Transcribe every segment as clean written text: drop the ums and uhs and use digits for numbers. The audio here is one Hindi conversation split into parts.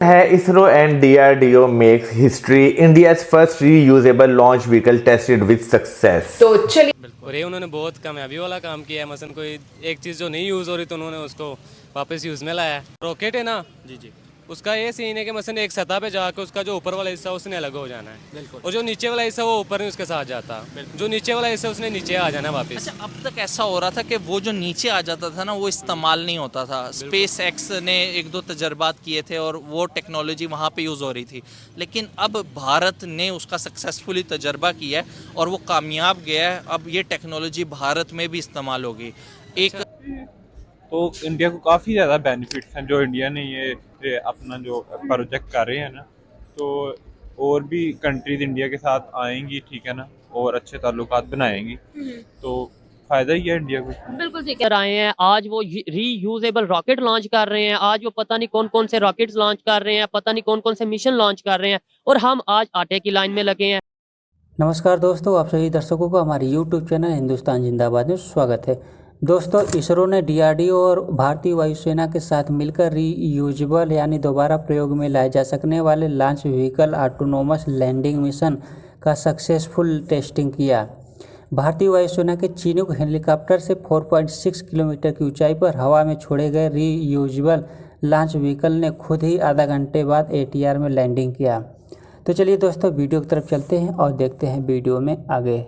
है ISRO and DRDO makes history, India's first reusable launch vehicle tested with success. तो चलिए, और ये उन्होंने बहुत कामयाबी वाला काम किया है। मसलन कोई एक चीज़ जो नहीं यूज़ हो रही तो उन्होंने उसको वापस यूज़ में लाया है। रॉकेट है ना जी जी, उसका ये सीन है कि मसलन एक सतह पे जाकर उसका जो ऊपर वाला हिस्सा उसने अलग हो जाना है, बिल्कुल, और जो नीचे वाला हिस्सा वो ऊपर नहीं उसके साथ जाता, जो नीचे वाला हिस्सा उसने नीचे आ जाना वापस। अच्छा, अब तक ऐसा हो रहा था कि वो जो नीचे आ जाता था ना वो इस्तेमाल नहीं होता था। स्पेस एक्स ने एक दो तजर्बात किए थे और वो टेक्नोलॉजी वहाँ पे यूज़ हो रही थी, लेकिन अब भारत ने उसका सक्सेसफुली तजर्बा किया है और वो कामयाब गया है। अब ये टेक्नोलॉजी भारत में भी इस्तेमाल होगी। एक तो इंडिया को काफ़ी ज़्यादा बेनिफिट्स हैं जो इंडिया ने ये अपना जो प्रोजेक्ट कर रहे हैं ना, तो और भी कंट्रीज इंडिया के साथ आएंगी, ठीक है ना, और अच्छे ताल्लुकात बनाएंगी, तो फ़ायदा ही है इंडिया को। बिल्कुल ठीक है। कर आए हैं आज वो रीयूजेबल रॉकेट लॉन्च कर रहे हैं। आज वो पता नहीं कौन कौन से रॉकेट्स लॉन्च कर रहे हैं, पता नहीं कौन कौन से मिशन लॉन्च कर रहे हैं, और हम आज आटे की लाइन में लगे हैं। नमस्कार दोस्तों, आप सभी दर्शकों को हमारे YouTube चैनल हिंदुस्तान जिंदाबाद में स्वागत है। दोस्तों, इसरो ने डीआरडीओ और भारतीय वायुसेना के साथ मिलकर रीयूजेबल यानी दोबारा प्रयोग में लाए जा सकने वाले launch vehicle autonomous landing mission का सक्सेसफुल टेस्टिंग किया। भारतीय वायुसेना के चीनूक हेलीकॉप्टर से 4.6 किलोमीटर की ऊंचाई पर हवा में छोड़े गए रीयूजेबल लॉन्च व्हीकल ने खुद ही आधा घंटे बाद ATR में लैंडिंग किया। तो चलिए दोस्तों, वीडियो की तरफ चलते हैं और देखते हैं वीडियो में आगे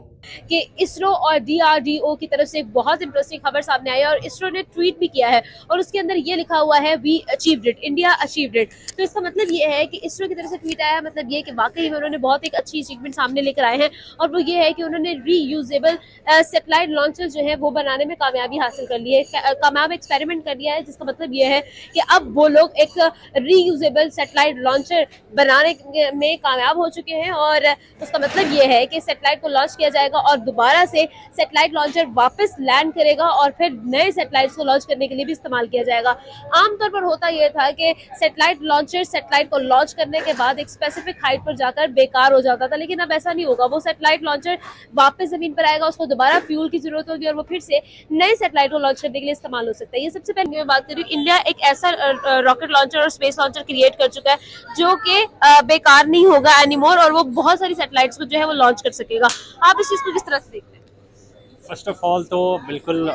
कि इसरो और डीआरडीओ की तरफ से एक बहुत इंटरेस्टिंग खबर सामने आई है और इसरो ने ट्वीट भी किया है और उसके अंदर ये लिखा हुआ है we achieved it, India achieved it. तो इसका मतलब ये है कि इसरो की तरफ से ट्वीट आया है, मतलब ये कि वाकई में उन्होंने बहुत एक अच्छी अचीवमेंट सामने लेकर आए हैं और वो ये है कि उन्होंने रीयूजेबल सैटेलाइट लॉन्चर जो है वो बनाने में कामयाबी हासिल कर ली है, कामयाब एक्सपेरिमेंट कर लिया है, जिसका मतलब ये है कि अब वो लोग एक रीयूजेबल सैटेलाइट लॉन्चर बनाने में कामयाब हो चुके हैं और उसका मतलब ये है कि सैटेलाइट को लॉन्च किया जाएगा और दोबारा से सैटेलाइट लॉन्चर वापस लैंड करेगा और फिर नए सैटेलाइट्स को लॉन्च करने के लिए भी इस्तेमाल किया जाएगा। आमतौर पर होता यह था कि सैटेलाइट लॉन्चर सैटेलाइट को लॉन्च करने के बाद एक स्पेसिफिक हाइट पर जाकर बेकार हो जाता था, लेकिन अब ऐसा नहीं होगा। वो सैटेलाइट लॉन्चर वापस जमीन पर आएगा, उसको दोबारा फ्यूल की जरूरत होगी और वो फिर से नए सैटेलाइट को लॉन्च करने के लिए इस्तेमाल हो सकता है। ये सबसे पहले मैं बात करूँ, इंडिया एक ऐसा रॉकेट लॉन्चर और स्पेस लॉन्चर क्रिएट कर चुका है जो कि बेकार नहीं होगा एनीमोर और वो बहुत सारी सैटेलाइट्स को जो है वो लॉन्च कर सकेगा। आप इस चीज को किस तरह से देखते हैं? फर्स्ट ऑफ ऑल तो बिल्कुल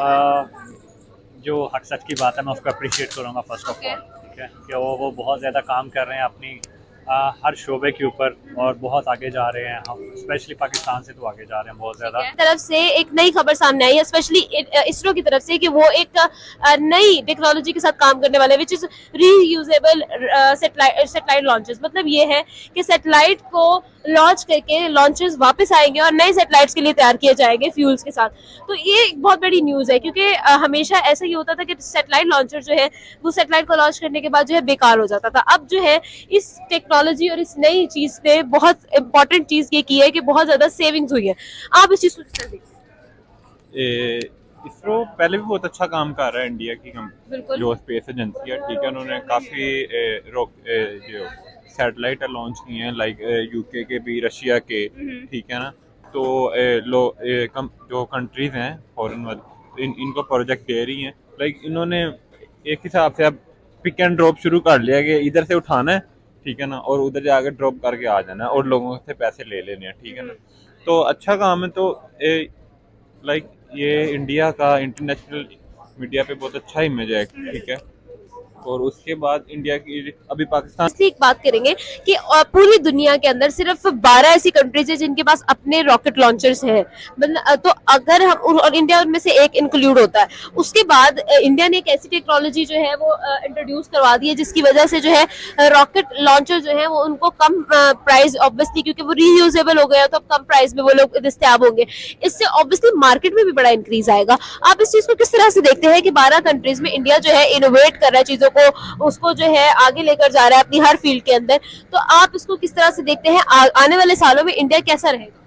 जो हक सच की बात है मैं उसको अप्रिशिएट करूँगा फर्स्ट ऑफ ऑल, ठीक है, कि वो बहुत ज़्यादा काम कर रहे हैं अपनी हर शोबे के ऊपर और बहुत आगे जा रहे हैं। हम स्पेशली पाकिस्तान से तो आगे जा रहे हैं बहुत ज़्यादा। तरफ से एक नई खबर सामने आई है, स्पेशली इसरो की तरफ से, कि वो एक नई टेक्नोलॉजी के साथ काम करने वाले which is reusable satellite launchers. मतलब ये है कि सैटेलाइट को लॉन्च करके लॉन्चर्स वापस आएंगे और नए सैटेलाइट्स के लिए तैयार किए जाएंगे फ्यूल्स के साथ। तो ये एक बहुत बड़ी न्यूज़ है क्योंकि हमेशा ऐसा ही होता था कि सैटेलाइट लॉन्चर जो है वो सैटेलाइट को लॉन्च करने के बाद जो है बेकार हो जाता था। अब जो है इस टेक्नोलॉजी और इस नई चीज़ ने बहुत इंपॉर्टेंट चीज़ ये की है कि बहुत ज़्यादा सेविंग्स हुई है। आप इस चीज़ को किस तरह देखते हैं? इसरो पहले भी बहुत अच्छा काम कर रहा है। इंडिया की जो स्पेस एजेंसी है, ठीक है, उन्होंने काफ़ी जो सैटेलाइट लॉन्च किए हैं, लाइक यूके के भी, रशिया के, ठीक है ना। तो जो कंट्रीज हैं फॉरेन वाली, इनको प्रोजेक्ट दे रही हैं। लाइक इन्होंने एक हिसाब से अब पिक एंड ड्रॉप शुरू कर लिया कि इधर से उठाना है, ठीक है ना, और उधर जाकर ड्रॉप करके आ जाना है और लोगों से पैसे ले लेने हैं, ठीक है ना। तो अच्छा काम है। तो लाइक ये इंडिया का इंटरनेशनल मीडिया पे बहुत अच्छा इमेज है, ठीक है। और उसके बाद इंडिया की अभी पाकिस्तान एक बात करेंगे कि पूरी दुनिया के अंदर सिर्फ 12 ऐसी कंट्रीज है जिनके पास अपने रॉकेट लॉन्चर्स हैं। तो अगर हम और इंडिया उनमें से एक इंक्लूड होता है, उसके बाद इंडिया ने एक ऐसी टेक्नोलॉजी जो है वो इंट्रोड्यूस करवा दी है जिसकी वजह से जो है रॉकेट लॉन्चर जो है वो उनको कम प्राइस, ऑब्वियसली क्योंकि वो रीयूजेबल हो गया तो अब कम प्राइस में वो लोग दस्तयाब होंगे। इससे ऑब्वियसली मार्केट में भी बड़ा इंक्रीज आएगा। आप इस चीज को किस तरह से देखते हैं कि 12 कंट्रीज में इंडिया जो है इनोवेट कर रहा है चीजों को, उसको जो है आगे लेकर जा रहा है अपनी हर फील्ड के अंदर। तो आप इसको किस तरह से देखते हैं? आने वाले सालों में इंडिया कैसा रहेगा?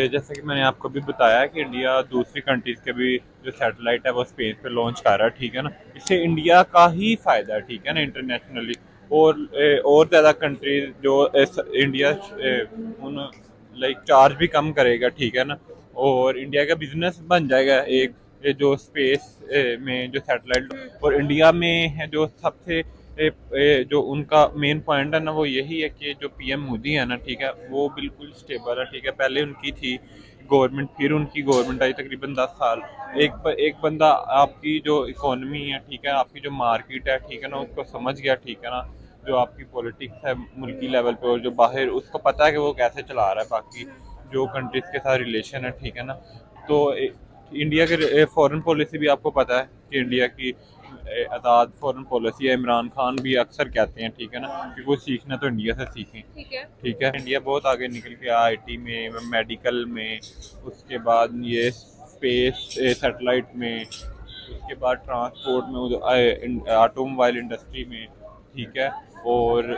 जैसे कि मैंने आपको भी बताया कि इंडिया दूसरी कंट्रीज के भी जो सैटेलाइट है वो स्पेस पे लॉन्च कर रहा है, ठीक है ना। इससे इंडिया का ही फायदा है, ठीक है ना, इंटरनेशनली। और ज़्यादा कंट्रीज जो इंडिया उन लाइक चार्ज भी कम करेगा, ठीक है ना, और इंडिया का बिजनेस बन जाएगा एक जो स्पेस में जो सैटेलाइट। और इंडिया में है जो सबसे जो उनका मेन पॉइंट है ना वो यही है कि जो पीएम मोदी है ना, ठीक है, वो बिल्कुल स्टेबल है, ठीक है। पहले उनकी थी गवर्नमेंट, फिर उनकी गवर्नमेंट आई तकरीबन 10 साल। एक बंदा आपकी जो इकोनॉमी है, ठीक है, आपकी जो मार्केट है, ठीक है ना, उसको समझ गया, ठीक है ना, जो आपकी पॉलिटिक्स है मुल्की लेवल पे और जो बाहर, उसको पता है कि वो कैसे चला रहा है बाकी जो कंट्रीज के साथ रिलेशन है, ठीक है ना। तो इंडिया के फॉरेन पॉलिसी भी आपको पता है कि इंडिया की आज़ाद फॉरेन पॉलिसी है। इमरान खान भी अक्सर कहते हैं, ठीक है ना, कि वो सीखना तो इंडिया से सीखें, ठीक है। इंडिया बहुत आगे निकल के आईटी में, मेडिकल में, उसके बाद ये स्पेस सैटेलाइट में, उसके बाद ट्रांसपोर्ट में, ऑटोमोबाइल इंडस्ट्री में, ठीक है। और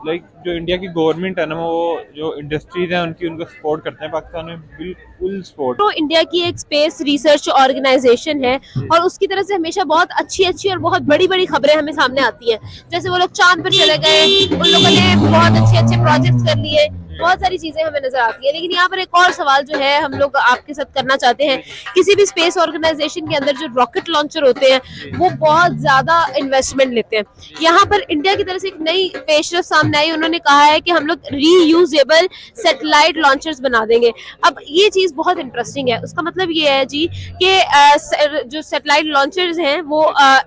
लाइक जो इंडिया की गवर्नमेंट है ना, वो जो इंडस्ट्रीज हैं उनको सपोर्ट करते हैं। पाकिस्तान में बिल्कुल सपोर्ट। तो इंडिया की एक स्पेस रिसर्च ऑर्गेनाइजेशन है और उसकी तरफ से हमेशा बहुत अच्छी और बहुत बड़ी खबरें हमें सामने आती हैं। जैसे वो लोग चांद पर चले गए, उन लोगों ने बहुत अच्छे प्रोजेक्ट्स कर लिए, बहुत सारी चीजें हमें नजर आती है। लेकिन यहाँ पर एक और सवाल जो है हम लोग आपके साथ करना चाहते हैं, किसी भी स्पेस ऑर्गेनाइजेशन के अंदर जो रॉकेट लॉन्चर होते हैं वो बहुत ज्यादा इन्वेस्टमेंट लेते हैं। यहाँ पर इंडिया की तरफ से एक नई पेशरफ सामने आई, उन्होंने कहा है कि हम लोग रीयूजेबल सैटेलाइट लॉन्चर्स बना देंगे। अब ये चीज बहुत इंटरेस्टिंग है। उसका मतलब ये है जी कि जो सैटेलाइट लॉन्चर्स हैं वो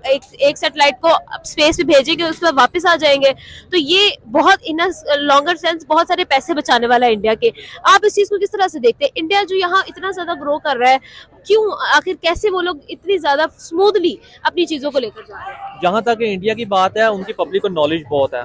एक सैटेलाइट को स्पेस में भेजेंगे, उसके बाद वापस आ जाएंगे। तो ये बहुत इन लॉन्गर सेंस बहुत सारे पैसे बचाने वाला है इंडिया के। आप इस चीज को किस तरह से देखते हैं? इंडिया जो यहाँ इतना ज्यादा ग्रो कर रहा है, क्यों, आखिर कैसे वो लोग इतनी ज्यादा स्मूथली अपनी चीजों को लेकर जा रहे हैं? जहाँ तक इंडिया की बात है, उनकी पब्लिक को नॉलेज बहुत है।